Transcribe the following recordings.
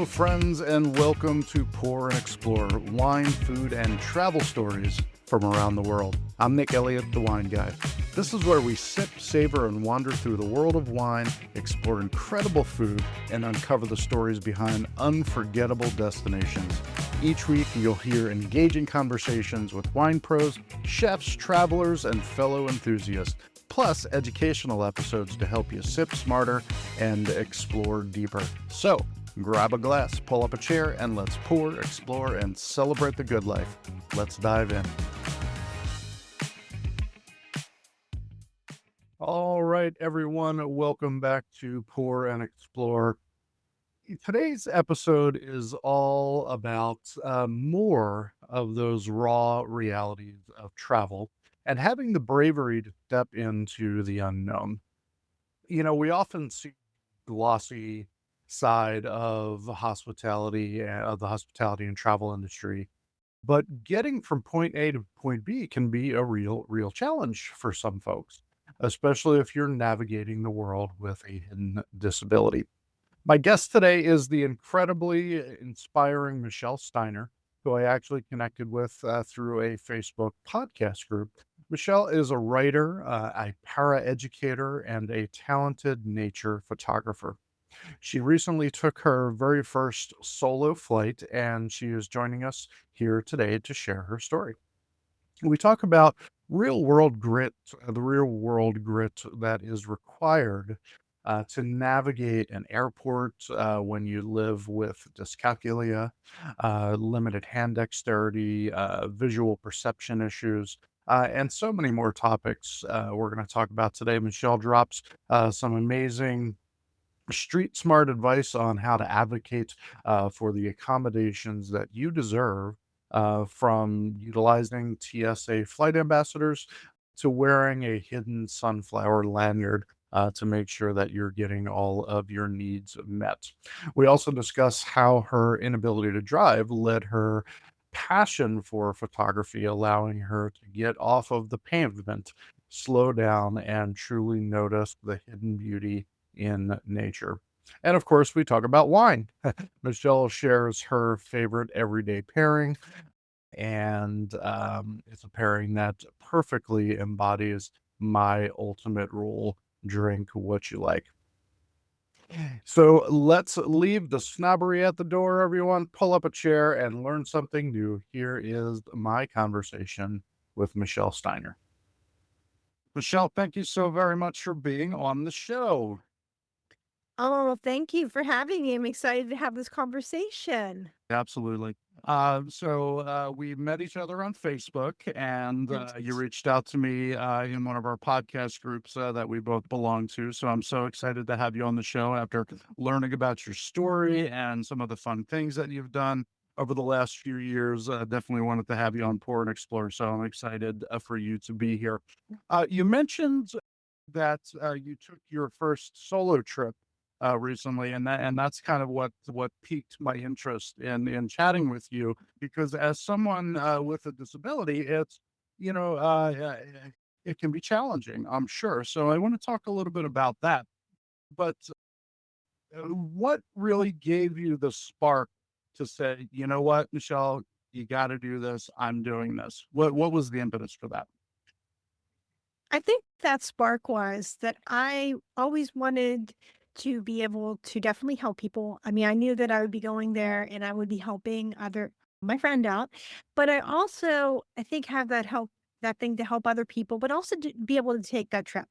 Hello, friends, and welcome to Pour and Explore wine, food, and travel stories from around the world. I'm Nick Elliott, the Wine Guy. This is where we sip, savor, and wander through the world of wine, explore incredible food, and uncover the stories behind unforgettable destinations. Each week, you'll hear engaging conversations with wine pros, chefs, travelers, and fellow enthusiasts, plus educational episodes to help you sip smarter and explore deeper. So, grab a glass, pull up a chair, and let's pour, explore, and celebrate the good life. Let's dive in. All right, everyone, welcome back to Pour and Explore. Today's episode is all about more of those raw realities of travel and having the bravery to step into the unknown. We often see glossy side of hospitality, of the hospitality and travel industry, but getting from point A to point B can be a real challenge for some folks, especially if you're navigating the world with a hidden disability. My guest today is the incredibly inspiring Michelle Steiner, who I actually connected with through a Facebook podcast group. Michelle is a writer, a paraeducator, and a talented nature photographer. She recently took her very first solo flight, and she is joining us here today to share her story. We talk about real world grit, the real world grit that is required to navigate an airport when you live with dyscalculia, limited hand dexterity, visual perception issues, and so many more topics we're going to talk about today. Michelle drops some amazing street smart advice on how to advocate for the accommodations that you deserve, from utilizing TSA flight ambassadors to wearing a hidden sunflower lanyard to make sure that you're getting all of your needs met. We also discuss how her inability to drive led her passion for photography, allowing her to get off of the pavement, slow down, and truly notice the hidden beauty in nature. And of course, we talk about wine. Michelle shares her favorite everyday pairing, and it's a pairing that perfectly embodies my ultimate rule: drink what you like. So let's leave the snobbery at the door, everyone. Pull up a chair and learn something new. Here is my conversation with Michelle Steiner. Michelle, thank you so very much for being on the show. Oh, well, thank you for having me. I'm excited to have this conversation. Absolutely. We met each other on Facebook, and you Yes. reached out to me in one of our podcast groups that we both belong to. So I'm so excited to have you on the show after learning about your story and some of the fun things that you've done over the last few years. Definitely wanted to have you on Pour and Explore. So I'm excited for you to be here. You mentioned that you took your first solo trip recently, and that's kind of what piqued my interest in chatting with you, because as someone with a disability, it's you know uh, uh, it can be challenging, I'm sure. So I want to talk a little bit about that. But what really gave you the spark to say, you know what, Michelle, you got to do this. I'm doing this. What was the impetus for that? I think that spark was that I always wanted to be able to definitely help people. I mean, I knew that I would be going there and I would be helping my friend out, but I also, I think, have that thing to help other people, but also to be able to take that trip.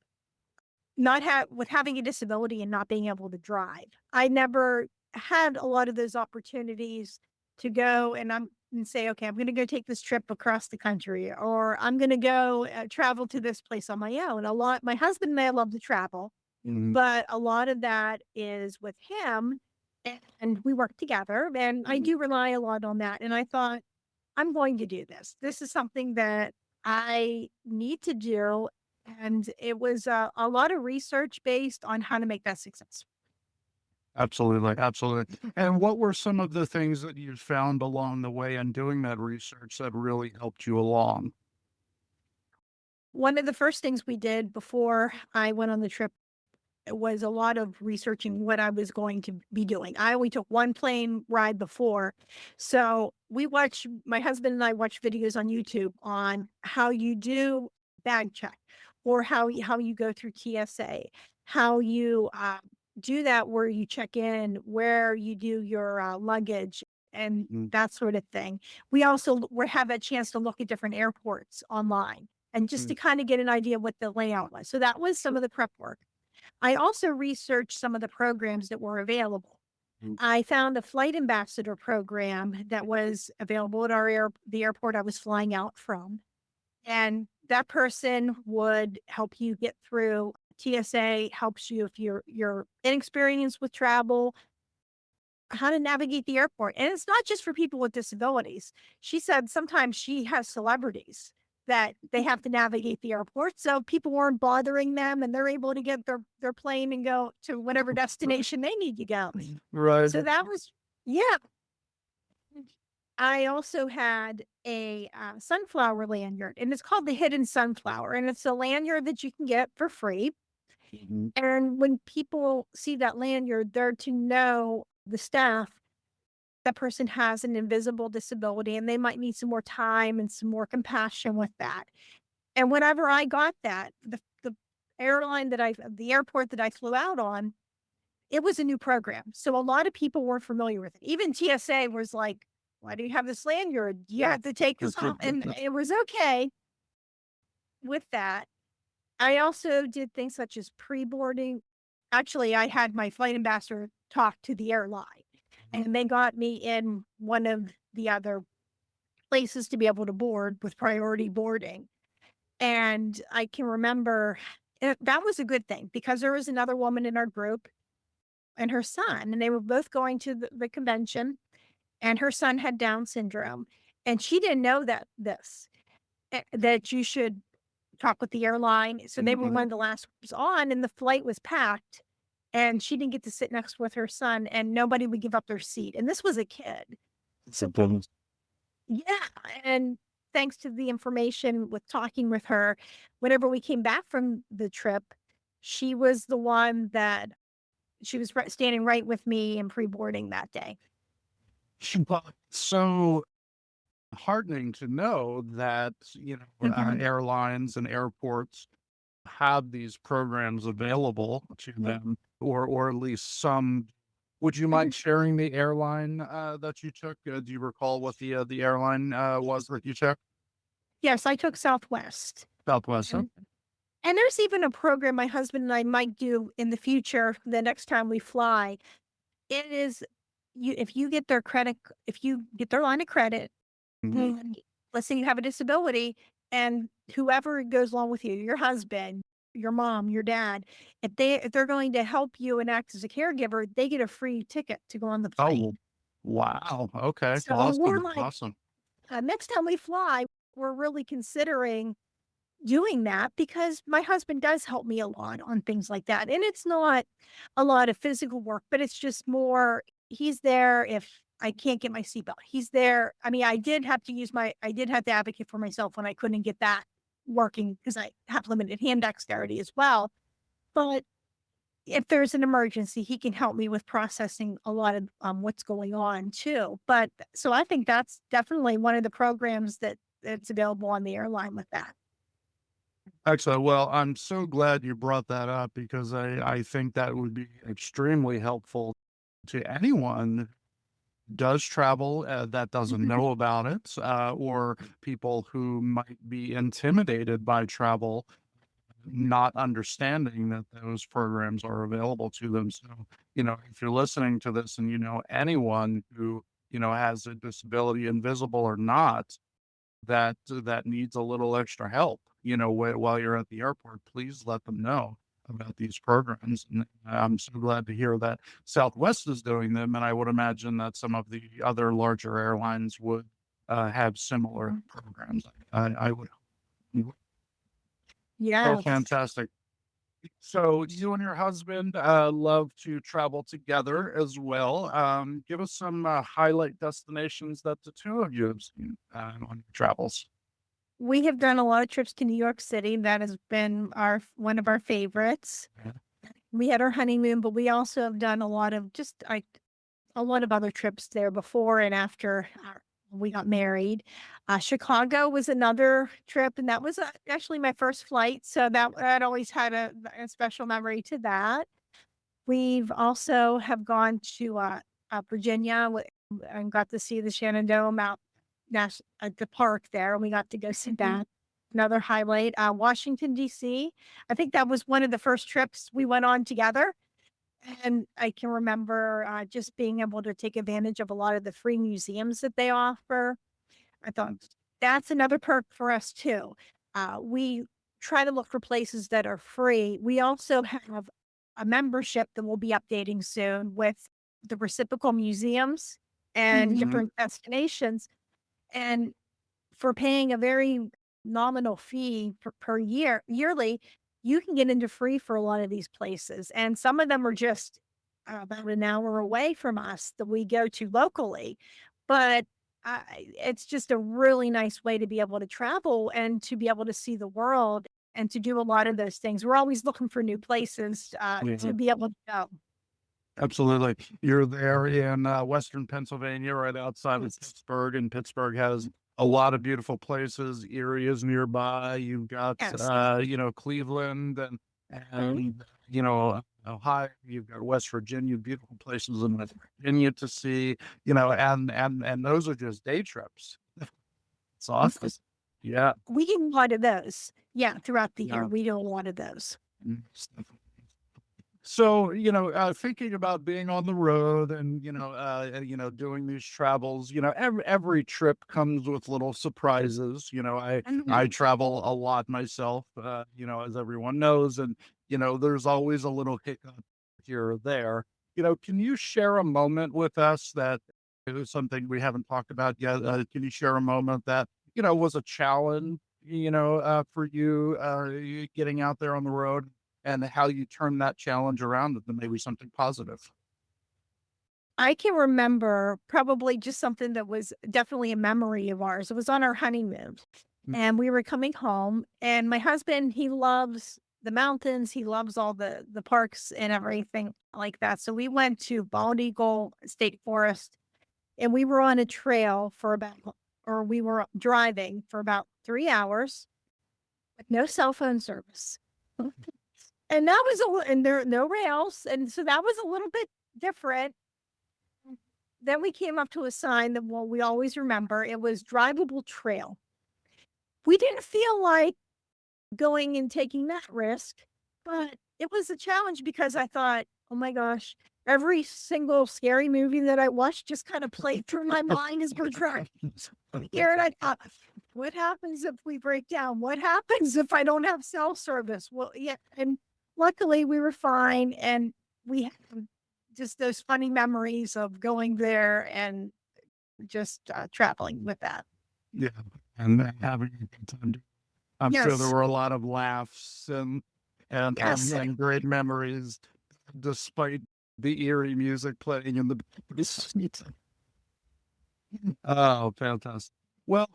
Not have with having a disability and not being able to drive. I never had a lot of those opportunities to go and say, "Okay, I'm gonna go take this trip across the country," or "I'm gonna go, travel to this place on my own." My husband and I love to travel, Mm, but a lot of that is with him, and we work together, and I do rely a lot on that, and I thought, "I'm going to do this. This is something that I need to do," and it was a lot of research based on how to make that success. absolutely, absolutely. And what were some of the things that you found along the way in doing that research that really helped you along? One of the first things we did before I went on the trip was a lot of researching what I was going to be doing. I only took one plane ride before. So my husband and I watch videos on YouTube on how you do bag check or how you go through TSA, how you do that where you check in, where you do your luggage and Mm, that sort of thing. We have a chance to look at different airports online and just mm, to kind of get an idea what the layout was. So that was some of the prep work. I also researched some of the programs that were available. mm, I found a flight ambassador program that was available at the airport I was flying out from. And that person would help you get through TSA, helps you if you're inexperienced with travel, how to navigate the airport. And it's not just for people with disabilities. She said sometimes she has celebrities that they have to navigate the airport. So people weren't bothering them and they're able to get their plane and go to whatever destination they need to go. right. So that was, yeah. I also had a sunflower lanyard, and it's called the Hidden Sunflower, and it's a lanyard that you can get for free. Mhm. And when people see that lanyard, they're to know the staff that person has an invisible disability and they might need some more time and some more compassion with that. And whenever I got that, the airport that I flew out on, it was a new program. So a lot of people weren't familiar with it. Even TSA was like, why do you have this lanyard? You have to take this off. And it was okay with that. I also did things such as pre-boarding. Actually, I had my flight ambassador talk to the airline and they got me in one of the other places to be able to board with priority boarding. And I can remember that was a good thing because there was another woman in our group and her son, and they were both going to the convention, and her son had Down syndrome. And she didn't know that you should talk with the airline. So they were Mhm. one of the last ones on, and the flight was packed. And she didn't get to sit next with her son, and nobody would give up their seat. And this was a kid. It's a So bonus. yeah, and thanks to the information with talking with her, whenever we came back from the trip, she was the one that she was standing right with me in pre-boarding that day. Well, so heartening to know that, Mhm. airlines and airports have these programs available to them, or at least some. Would you mind sharing the airline that you took? Do you recall what the airline was that you took? Yes, I took Southwest. Southwest. Huh? And and there's even a program my husband and I might do in the future, the next time we fly. It is you if you get their line of credit, Mhm. and let's say you have a disability and whoever goes along with you, your husband, your mom, your dad, if they're going to help you and act as a caregiver, they get a free ticket to go on the Oh, plane. wow. Okay. So we're Awesome. like, Awesome. next time we fly, we're really considering doing that because my husband does help me a lot on things like that. And it's not a lot of physical work, but it's just more he's there if I can't get my seatbelt. He's there. I mean, I did have to advocate for myself when I couldn't get that working because I have limited hand dexterity as well. But if there's an emergency, he can help me with processing a lot of what's going on too. But so I think that's definitely one of the programs that's available on the airline with that. Excellent. Well, I'm so glad you brought that up because I think that would be extremely helpful to anyone does travel that doesn't Mhm. know about it, or people who might be intimidated by travel, not understanding that those programs are available to them. So, if you're listening to this and you know anyone who, has a disability, invisible or not, that needs a little extra help, while you're at the airport, please let them know about these programs. And I'm so glad to hear that Southwest is doing them, and I would imagine that some of the other larger airlines would have similar Mhm. programs. I would. Oh, Yes. fantastic! So you and your husband love to travel together as well. Give us some highlight destinations that the two of you have seen on your travels. We have done a lot of trips to New York City. That has been one of our favorites. We had our honeymoon, but we also have done a lot of just like a lot of other trips there before and after we got married. Chicago was another trip, and that was actually my first flight, so that always had a special memory to that. We've also have gone to Virginia and got to see the Shenandoah Mountain at the park there, and we got to go see that. Another highlight, Washington D.C. I think that was one of the first trips we went on together. And I can remember, just being able to take advantage of a lot of the free museums that they offer. I thought that's another perk for us too. We try to look for places that are free. We also have a membership that we'll be updating soon with the reciprocal museums and Mhm. different destinations. And for paying a very nominal fee per yearly, you can get into free for a lot of these places, and some of them are just about an hour away from us that we go to locally, but it's just a really nice way to be able to travel and to be able to see the world and to do a lot of those things. We're always looking for new places, to Yeah. be able to go. Absolutely. You're there in Western Pennsylvania, right outside of Yes. Pittsburgh, and Pittsburgh has a lot of beautiful places. Erie is nearby. You've got, Yes. Cleveland Mhm. and, Ohio. You've got West Virginia, beautiful places in West Virginia to see, and those are just day trips. It's awesome. Yeah. We do a lot of those. Yeah, throughout the year, Yeah. we do a lot of those. Mm. So, thinking about being on the road and, doing these travels, every trip comes with little surprises. I Mhm. travel a lot myself, as everyone knows, and, there's always a little hiccup here or there. Can you share a moment with us that is something we haven't talked about yet? Can you share a moment that, was a challenge, for you, getting out there on the road? And how you turn that challenge around into maybe something positive. I can remember probably just something that was definitely a memory of ours. It was on our honeymoon, Mm, and we were coming home, and my husband, he loves the mountains, he loves all the parks and everything like that. So we went to Bald Eagle State Forest, and we were on a trail for about or we were driving for about 3 hours with no cell phone service. And that was and there no rails, and so that was a little bit different. Then we came up to a sign that, well, we always remember. It was drivable trail. We didn't feel like going and taking that risk, but it was a challenge because I thought, "Oh my gosh, every single scary movie that I watched just kind of played through my mind as we're driving here." And I thought, "What happens if we break down? What happens if I don't have cell service?" Well, yeah, and luckily we were fine, and we had just those funny memories of going there and just, traveling with that. yeah, and then having a good time. I'm sure there Yes. were a lot of laughs and Yes. and great memories despite the eerie music playing in the background. Oh, fantastic. Well,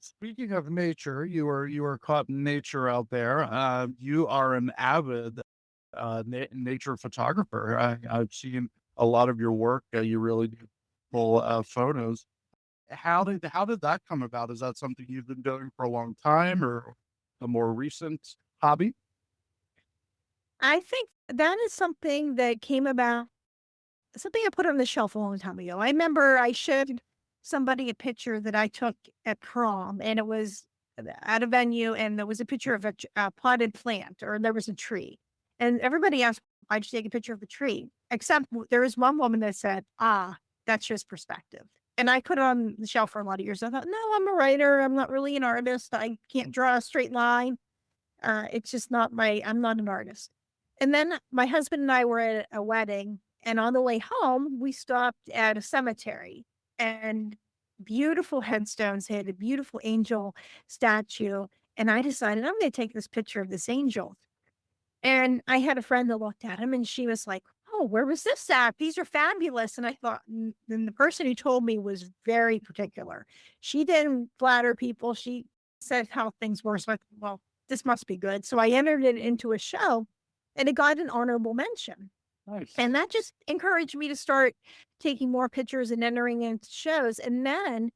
speaking of nature, you are caught in nature out there. You are an avid nature photographer. I've seen a lot of your work. You really do pull photos. How did that come about? Is that something you've been doing for a long time or a more recent hobby? I think that is something that came about something I put on the shelf a long time ago. I remember I showed somebody a picture that I took at prom, and it was at a venue, and there was a picture of a potted plant, or there was a tree. And everybody asked, "Why'd you take a picture of a tree?" Except there was one woman that said, "Ah, that's just perspective." And I put it on the shelf for a lot of years. I thought, "No, I'm a writer. I'm not really an artist. I can't draw a straight line. It's just not I'm not an artist." And then my husband and I were at a wedding, and on the way home, we stopped at a cemetery, and beautiful headstones had a beautiful angel statue. And I decided I'm going to take this picture of this angel. And I had a friend that looked at him, and she was like, "Oh, where was this at? These are fabulous." And I thought, then the person who told me was very particular. She didn't flatter people. She said how things were. So I thought, well, this must be good. So I entered it into a show, and it got an honorable mention. Nice. And that just encouraged me to start taking more pictures and entering into shows. And then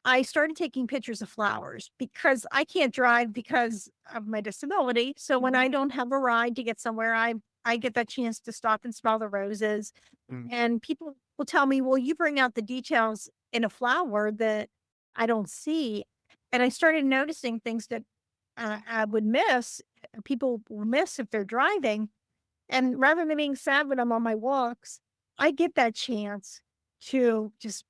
I started taking pictures of flowers because I can't drive because of my disability. So when I don't have a ride to get somewhere, I get that chance to stop and smell the roses. Mm. And people will tell me, "Well, you bring out the details in a flower that I don't see." And I started noticing things that I would miss. People will miss if they're driving. And rather than being sad when I'm on my walks, I get that chance to just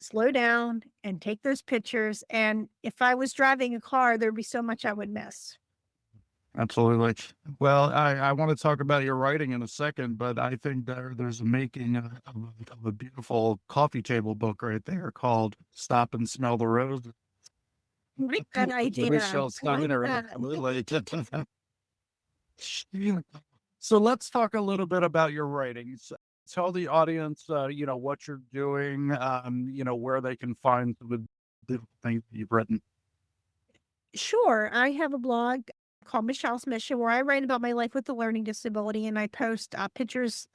slow down and take those pictures. And if I was driving a car, there'd be so much I would miss. Absolutely. Well, I want to talk about your writing in a second, but I think there's a making of a beautiful coffee table book right there called "Stop and Smell the Roses." Like that idea. Michelle I like Steiner. that. Absolutely. So let's talk a little bit about your writings. Tell the audience, what you're doing, where they can find the things that you've written. Sure. I have a blog called Michelle's Mission where I write about my life with a learning disability and I post pictures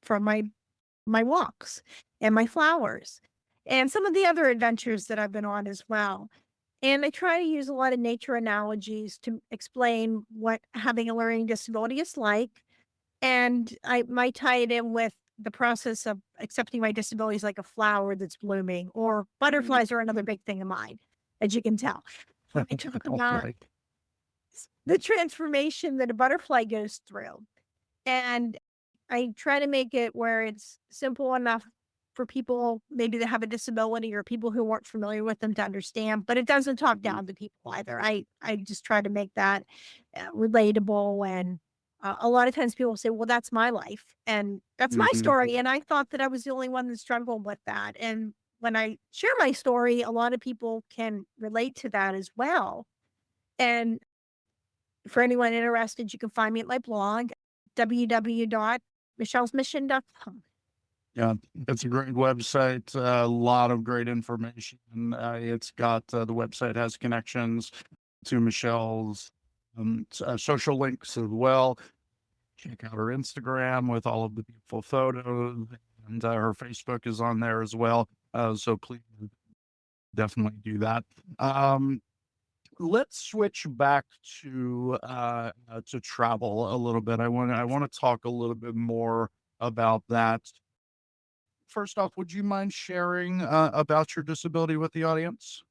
from my walks and my flowers and some of the other adventures that I've been on as well. And I try to use a lot of nature analogies to explain what having a learning disability is like. And I might tie it in with the process of accepting my disability as like a flower that's blooming, or butterflies are another big thing of mine, as you can tell. I talk All about right. the transformation that a butterfly goes through. And I try to make it where it's simple enough for people maybe that have a disability or people who aren't familiar with them to understand, but it doesn't talk down to people either. I just try to make that relatable. And a lot of times people say, "Well, that's my life and that's my Mhm. story." And I thought that I was the only one that struggled with that. And when I share my story, a lot of people can relate to that as well. And for anyone interested, you can find me at my blog, www.michellesmission.com. Yeah, it's a great website. A lot of great information. It's got the website has connections to Michelle's social links as well. Check out her Instagram with all of the beautiful photos, and her Facebook is on there as well. So please definitely do that. Um, let's switch back to travel a little bit. I want to talk a little bit more about that. First off, would you mind sharing about your disability with the audience?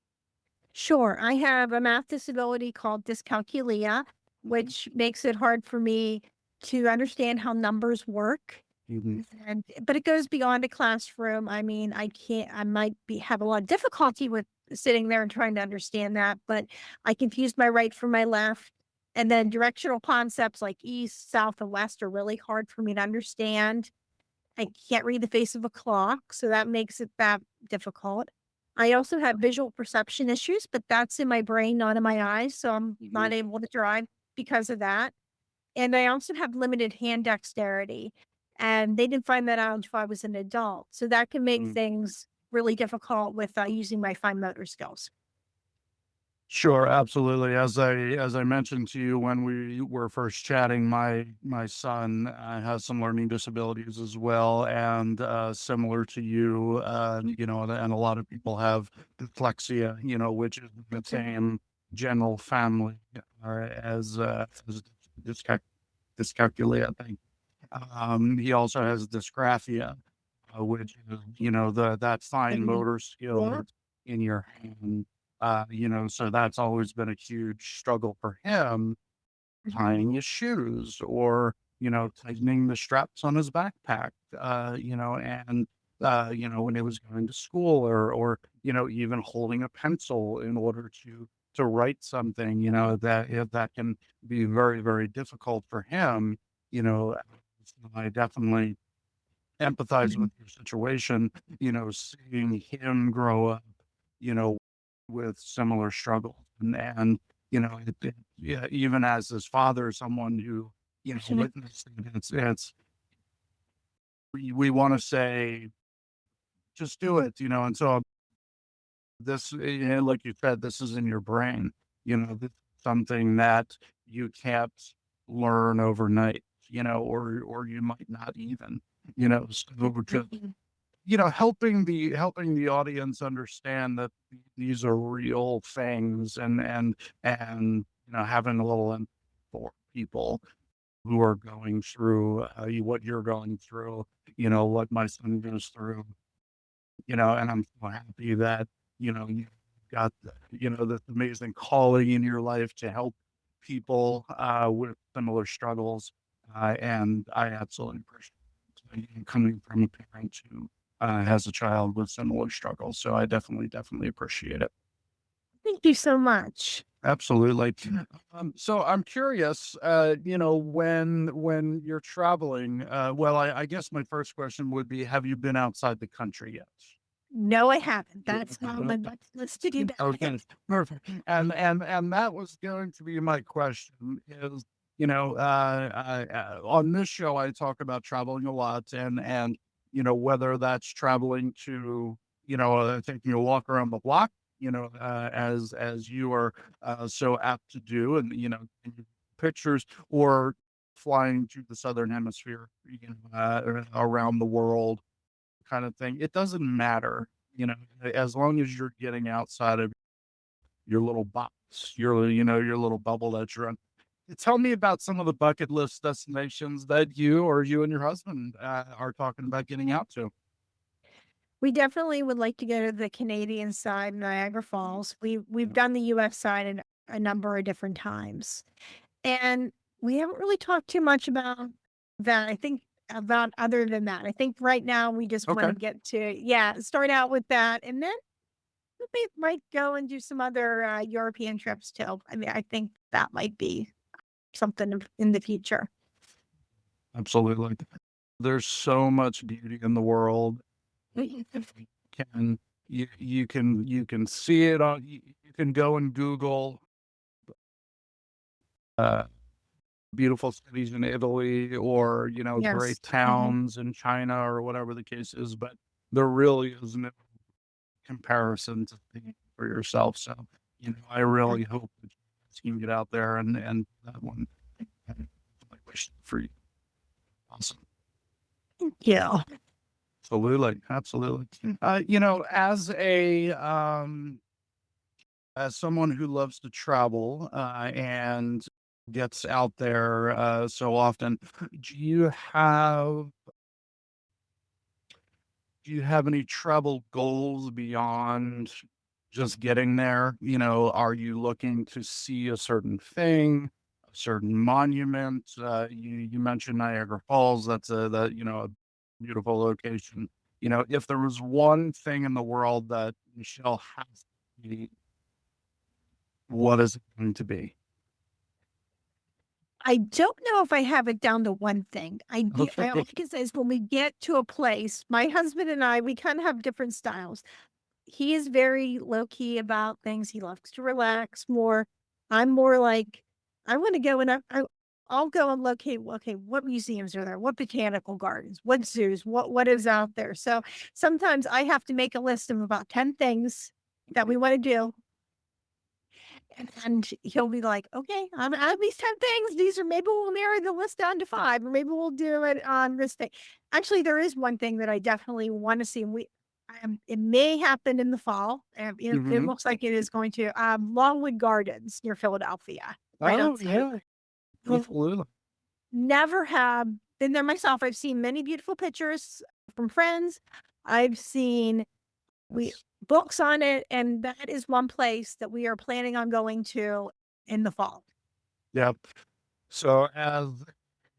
Sure, I have a math disability called dyscalculia, which makes it hard for me to understand how numbers work. Mhm. And but it goes beyond a classroom. I mean, I might be have a lot of difficulty with sitting there and trying to understand that, but I confused my right from my left. And then directional concepts like east, south, and west are really hard for me to understand. I can't read the face of a clock, so that makes it that difficult. I also have visual perception issues, but that's in my brain, not in my eyes, so I'm Mhm. not able to drive because of that. And I also have limited hand dexterity, and they didn't find that out until I was an adult, so that can make Mm. things really difficult with, using my fine motor skills. Sure, absolutely. As I mentioned to you when we were first chatting, my son has some learning disabilities as well, and similar to you, and a lot of people have dyslexia, which is the same general family as dyscal- dyscalculia. I think he also has dysgraphia, which is that fine Mhm. motor Yeah. skill in your hand. So that's always been a huge struggle for him, Mhm. tying his shoes or, tightening the straps on his backpack, and, when he was going to school or, even holding a pencil in order to write something, that can be very, very difficult for him, you know, so I definitely empathize Mhm. with your situation, seeing him grow up, you know, with similar struggles and yeah, even as his father, someone who, Sure. witnessed it, it's we want to say, just do it, and so like you said, this is in your brain, this is something that you can't learn overnight. or you might not even, so just, Mhm. helping the audience understand that these are real things, and having a little empathy for people who are going through what you're going through, what my son goes through, and I'm so happy that, you got, this amazing calling in your life to help people with similar struggles. And I absolutely appreciate you coming from a parent who has a child with similar struggles. So I definitely appreciate it. Thank you so much. Absolutely. So I'm curious, when you're traveling, well, I guess my first question would be, have you been outside the country yet? No, I haven't. That's on my bucket list to do Okay, that. perfect. And that was going to be my question is, on this show, I talk about traveling a lot, and whether that's traveling to, taking a walk around the block, as you are so apt to do, and in pictures, or flying to the southern hemisphere, around the world, kind of thing. It doesn't matter, as long as you're getting outside of your little box, your little bubble that you're in. Tell me about some of the bucket list destinations that you and your husband are talking about getting out to. We definitely would like to go to the Canadian side, Niagara Falls. We've Yeah. done the US side a number of different times. And we haven't really talked too much about that. I think about other than that. I think right now we just want Okay. to get to, yeah, start out with that. And then we might go and do some other European trips too. I mean, I think that might be something in the future. Absolutely. There's so much beauty in the world. Can you can see it on you can go and Google uh beautiful cities in Italy, or, Yes. great Hmm. towns in China, or whatever the case is, but there really is no comparison to seeing for yourself. So, I really hope that you can get out there, and that one, I wish for you. Awesome. Yeah. Absolutely, absolutely. As someone who loves to travel, and gets out there, so often, do you have do you have any travel goals beyond just getting there? Are you looking to see a certain thing, a certain monument? You mentioned Niagara Falls. That's a beautiful location. If there was one thing in the world that Michelle has to see, what is it going to be? I don't know if I have it down to one thing. I Okay. always says when we get to a place, my husband and I, we kind of have different styles. He is very low key about things. He loves to relax more. I'm more like, I want to go and I'll go and locate, okay, what museums are there? What botanical gardens? What zoos? What is out there? So sometimes I have to make a list of about 10 things that we want to do. And he'll be like, okay, out of these 10 things, these are, maybe we'll narrow the list down to five, or maybe we'll do it on this thing. Actually, there is one thing that I definitely want to see. And it may happen in the fall. It Mhm. looks like it is going to, Longwood Gardens near Philadelphia, right Oh, outside. yeah, Mm, absolutely. Never have been there myself. I've seen many beautiful pictures from friends. I've seen we Yes. books on it, and that is one place that we are planning on going to in the fall. Yep. So, as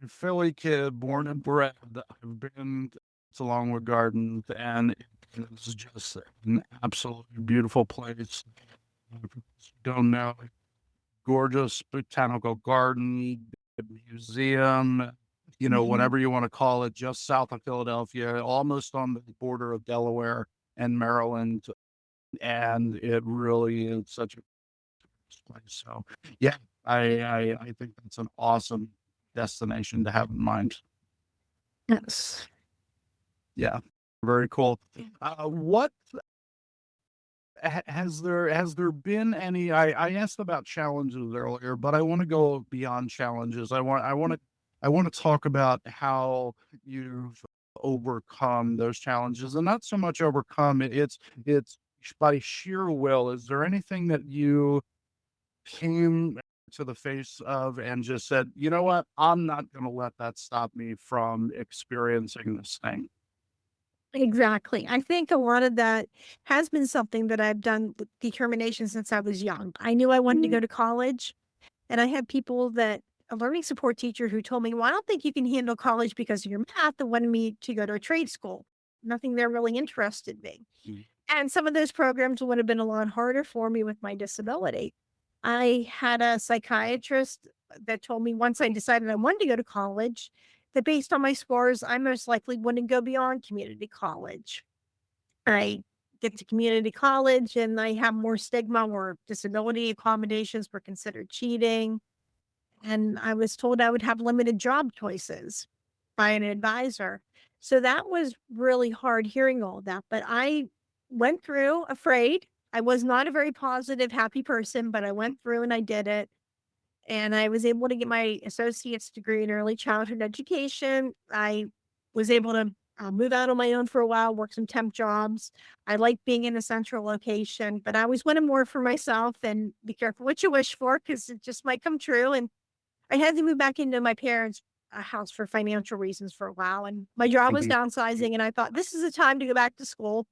a Philly kid, born and bred, I've been to Longwood Gardens, and it is just an absolutely beautiful place. If you don't know, gorgeous botanical garden, museum, Mhm. whatever you want to call it, just south of Philadelphia, almost on the border of Delaware and Maryland. And it really is such a nice place. So, yeah, I think that's an awesome destination to have in mind. Yes. Yeah, very cool. What has there been any? I asked about challenges earlier, but I want to go beyond challenges. I want to I want to talk about how you've overcome those challenges, and not so much overcome it. It's by sheer will. Is there anything that you came to the face of and just said, you know what, I'm not going to let that stop me from experiencing this thing? Exactly. I think a lot of that has been something that I've done with determination since I was young. I knew I wanted to go to college, and I had people that a learning support teacher who told me, "Well, I don't think you can handle college because of your math," and wanted me to go to a trade school. Nothing there really interested me. Mm. And some of those programs would have been a lot harder for me with my disability. I had a psychiatrist that told me once I decided I wanted to go to college, that based on my scores, I most likely wouldn't go beyond community college. I get to community college and I have more stigma where disability accommodations were considered cheating. And I was told I would have limited job choices by an advisor. So that was really hard hearing all that. But I went through afraid. I was not a very positive, happy person, but I went through and I did it. And I was able to get my associate's degree in early childhood education. I was able to move out on my own for a while, work some temp jobs. I like being in a central location, but I always wanted more for myself and be careful what you wish for because it just might come true. And I had to move back into my parents' house for financial reasons for a while. And my job was Mhm. downsizing. And I thought, this is the time to go back to school.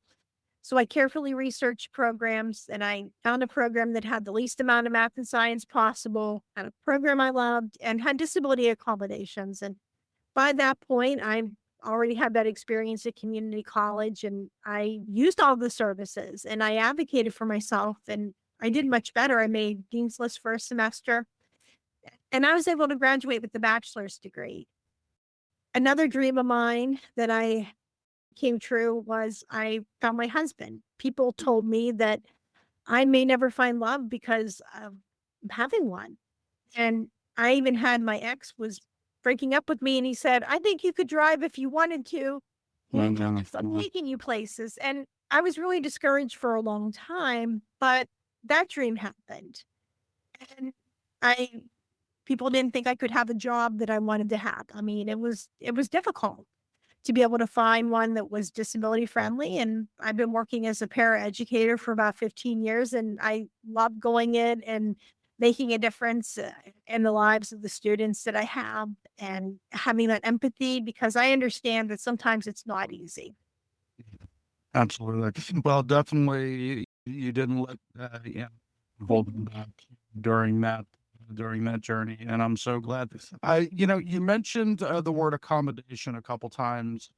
So I carefully researched programs and I found a program that had the least amount of math and science possible, had a program I loved, and had disability accommodations. And by that point, I already had that experience at community college and I used all the services and I advocated for myself and I did much better. I made Dean's List first semester and I was able to graduate with the bachelor's degree. Another dream of mine that I came true was I found my husband. People told me that I may never find love because of having one. And I even had my ex was breaking up with me and he said, "I think you could drive if you wanted to. I'm taking you places." And I was really discouraged for a long time, but that dream happened. And I people didn't think I could have a job that I wanted to have. I mean, it was difficult to be able to find one that was disability friendly, and I've been working as a paraeducator for about 15 years, and I love going in and making a difference, in the lives of the students that I have and having that empathy because I understand that sometimes it's not easy. Absolutely. Well, definitely you didn't let, yeah, hold them back during that during that journey, and I'm so glad. You mentioned the word accommodation a couple times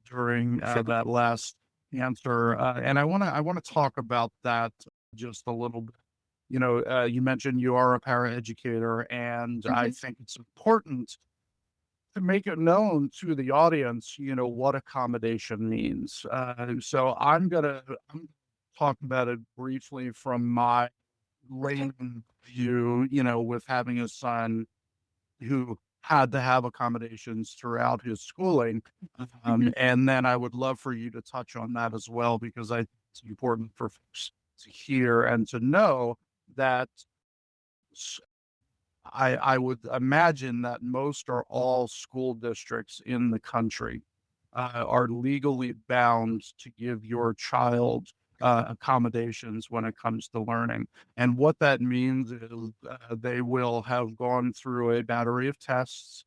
during that last answer, and I want to talk about that just a little bit. You mentioned you are a paraeducator, and I Mhm. think it's important to make it known to the audience, what accommodation means. So I'm talk about it briefly from my Okay. layman view, with having a son who had to have accommodations throughout his schooling. Mhm. And then I would love for you to touch on that as well, because I think it's important for folks to hear and to know that I would imagine that most or all school districts in the country are legally bound to give your child accommodations when it comes to learning. And what that means is they will have gone through a battery of tests.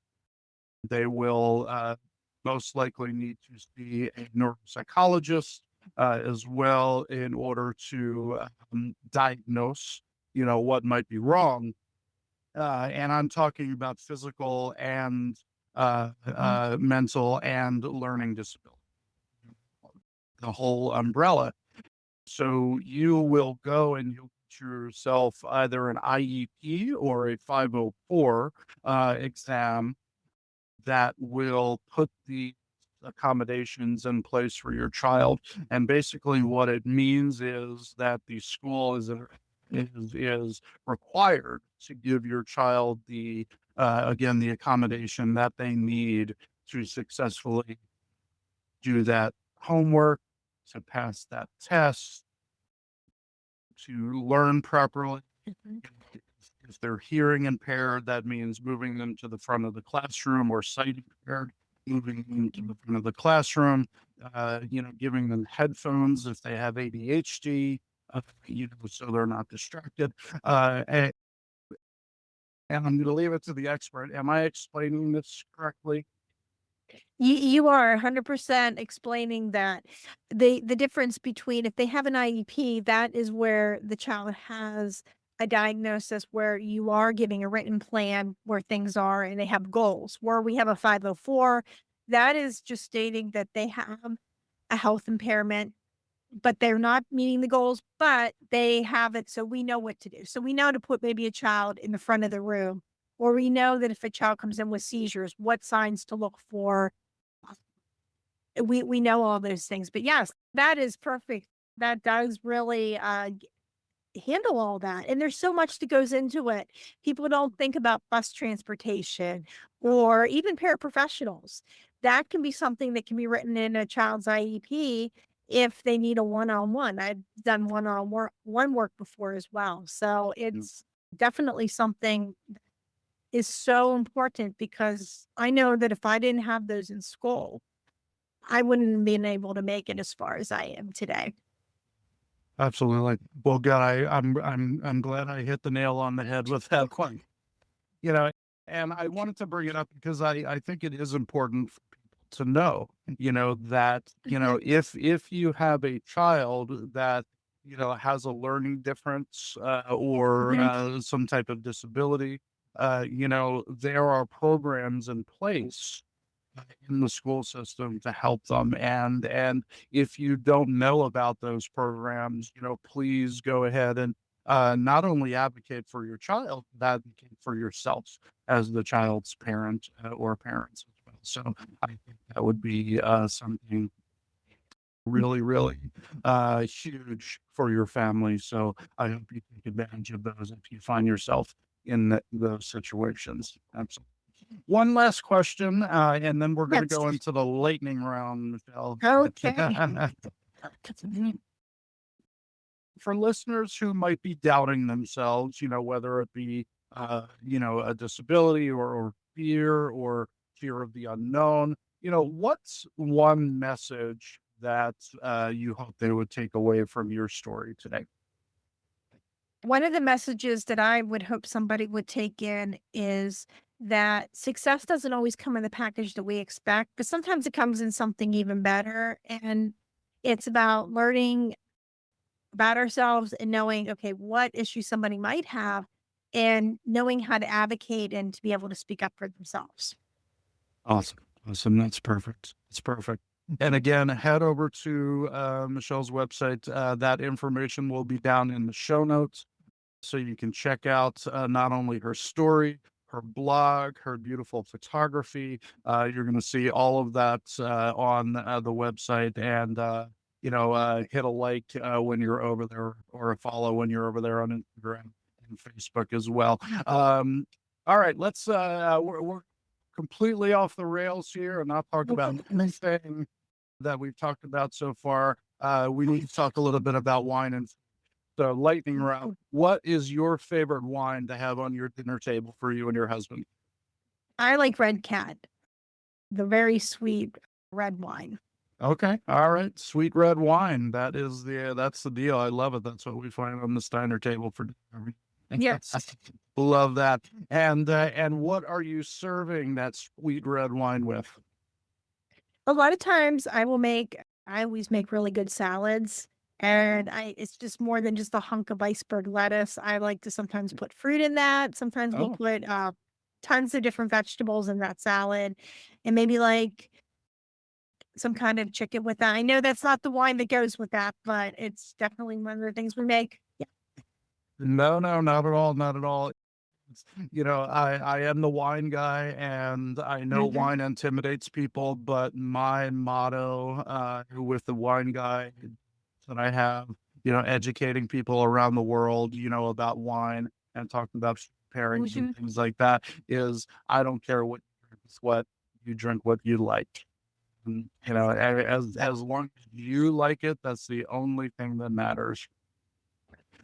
They will most likely need to see a neuropsychologist as well in order to diagnose, what might be wrong, and I'm talking about physical and mental and learning disability, the whole umbrella. So you will go and you'll get yourself either an IEP or a 504 exam that will put the accommodations in place for your child. And basically, what it means is that the school is required to give your child the again the accommodation that they need to successfully do that homework, to pass that test, to learn properly, Mhm. If they're hearing impaired, that means moving them to the front of the classroom, or sight impaired, moving them to the front of the classroom, giving them headphones if they have ADHD, so they're not distracted. And I'm going to leave it to the expert. Am I explaining this correctly? You are 100% explaining that the difference between if they have an IEP, that is where the child has a diagnosis where you are giving a written plan where things are and they have goals. Where we have a 504, that is just stating that they have a health impairment, but they're not meeting the goals, but they have it, so we know what to do. So we know to put maybe a child in the front of the room, or we know that if a child comes in with seizures, what signs to look for. We know all those things, but yes, that is perfect. That does really, handle all that, and there's so much that goes into it. People don't think about bus transportation or even paraprofessionals. That can be something that can be written in a child's IEP if they need a one-on-one. I've done one work before as well, so Mm. it's definitely something that is so important because I know that if I didn't have those in school, I wouldn't have been able to make it as far as I am today. Absolutely. Well, God, I'm glad I hit the nail on the head with that one. You know, and I wanted to bring it up because I think it is important for people to know, that, Mhm. if you have a child that, has a learning difference, or Mhm. some type of disability, there are programs in place in the school system to help them. And if you don't know about those programs, please go ahead and not only advocate for your child, but advocate for yourself as the child's parent, or parents as well. So I think that would be something really, really huge for your family. So I hope you take advantage of those if you find yourself in those situations. Absolutely. One last question, and then we're gonna Yes. go into the lightning round, Michelle. Okay. For listeners who might be doubting themselves, whether it be, a disability, or fear of the unknown, what's one message that, you hope they would take away from your story today? One of the messages that I would hope somebody would take in is that success doesn't always come in the package that we expect, but sometimes it comes in something even better. And it's about learning about ourselves and knowing, okay, what issues somebody might have and knowing how to advocate and to be able to speak up for themselves. Awesome. Awesome. That's perfect. It's perfect. And again, head over to Michelle's website. That information will be down in the show notes. So you can check out not only her story, her blog, her beautiful photography. You're going to see all of that on the website. And, hit a like when you're over there, or a follow when you're over there on Instagram and Facebook as well. Um, all right, we're completely off the rails here and not talk about anything that we've talked about so far. We need to talk a little bit about wine and so lightning round. What is your favorite wine to have on your dinner table for you and your husband? I like Red Cat, the very sweet red wine. Okay. All right. Sweet red wine. That's the deal. I love it. That's what we find on the Steiner table for dinner. Yes. Love that. And what are you serving that sweet red wine with? A lot of times I always make really good salads and it's just more than just a hunk of iceberg lettuce. I like to sometimes put fruit in that. Sometimes we'll Oh, put tons of different vegetables in that salad and maybe like some kind of chicken with that. I know that's not the wine that goes with that, but it's definitely one of the things we make. Yeah. no, no, not at all. Not at all. I am the wine guy, and I know Mhm. wine intimidates people, but my motto, with the wine guy that I have, educating people around the world, about wine and talking about pairings and Mhm. things like that is I don't care what you drink, it's what you drink, what you like. And, as long as you like it, that's the only thing that matters.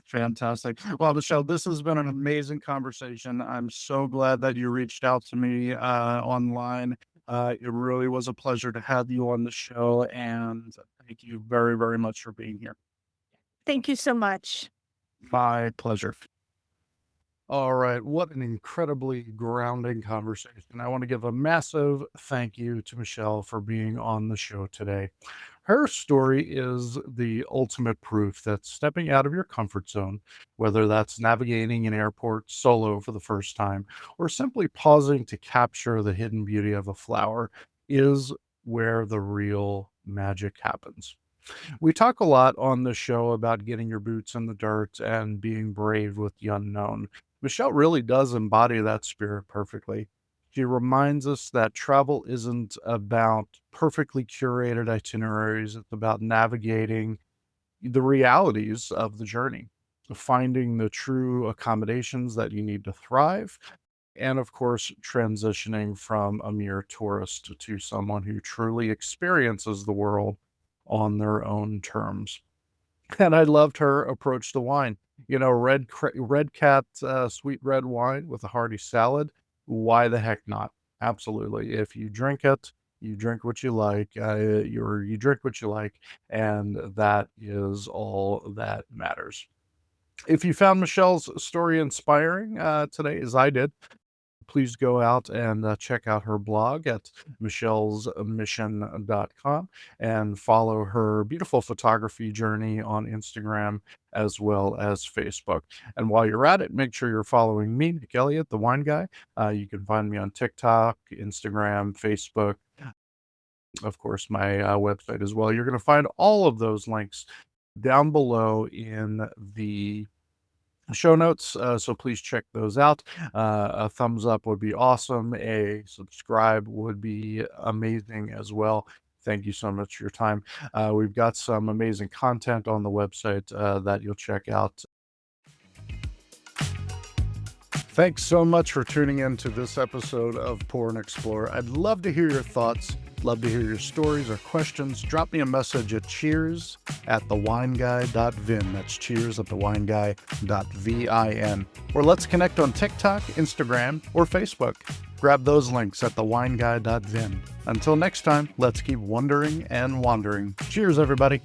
Fantastic. Well, Michelle, this has been an amazing conversation. I'm so glad that you reached out to me online. It really was a pleasure to have you on the show, and thank you very, very much for being here. Thank you so much. My pleasure. All right. What an incredibly grounding conversation. I want to give a massive thank you to Michelle for being on the show today. Her story is the ultimate proof that stepping out of your comfort zone, whether that's navigating an airport solo for the first time or simply pausing to capture the hidden beauty of a flower, is where the real magic happens. We talk a lot on the show about getting your boots in the dirt and being brave with the unknown. Michelle really does embody that spirit perfectly. She reminds us that travel isn't about perfectly curated itineraries, it's about navigating the realities of the journey, finding the true accommodations that you need to thrive, and of course, transitioning from a mere tourist to someone who truly experiences the world on their own terms. And I loved her approach to wine. Red Cat, sweet red wine with a hearty salad. Why the heck not? Absolutely. If you drink it, you drink what you like. You drink what you like, and that is all that matters. If you found Michelle's story inspiring today, as I did, please go out and check out her blog at michellesmission.com and follow her beautiful photography journey on Instagram as well as Facebook. And while you're at it, make sure you're following me, Nick Elliott, the wine guy. You can find me on TikTok, Instagram, Facebook, of course, my website as well. You're going to find all of those links down below in the show notes. So please check those out. A thumbs up would be awesome. A subscribe would be amazing as well. Thank you so much for your time. We've got some amazing content on the website that you'll check out. Thanks so much for tuning in to this episode of Pour and Explore. I'd love to hear your thoughts, love to hear your stories or questions. Drop me a message at cheers@thewineguy.vin. That's cheers@thewineguy.vin. Or let's connect on TikTok, Instagram, or Facebook. Grab those links at thewineguy.vin. Until next time, let's keep wondering and wandering. Cheers, everybody.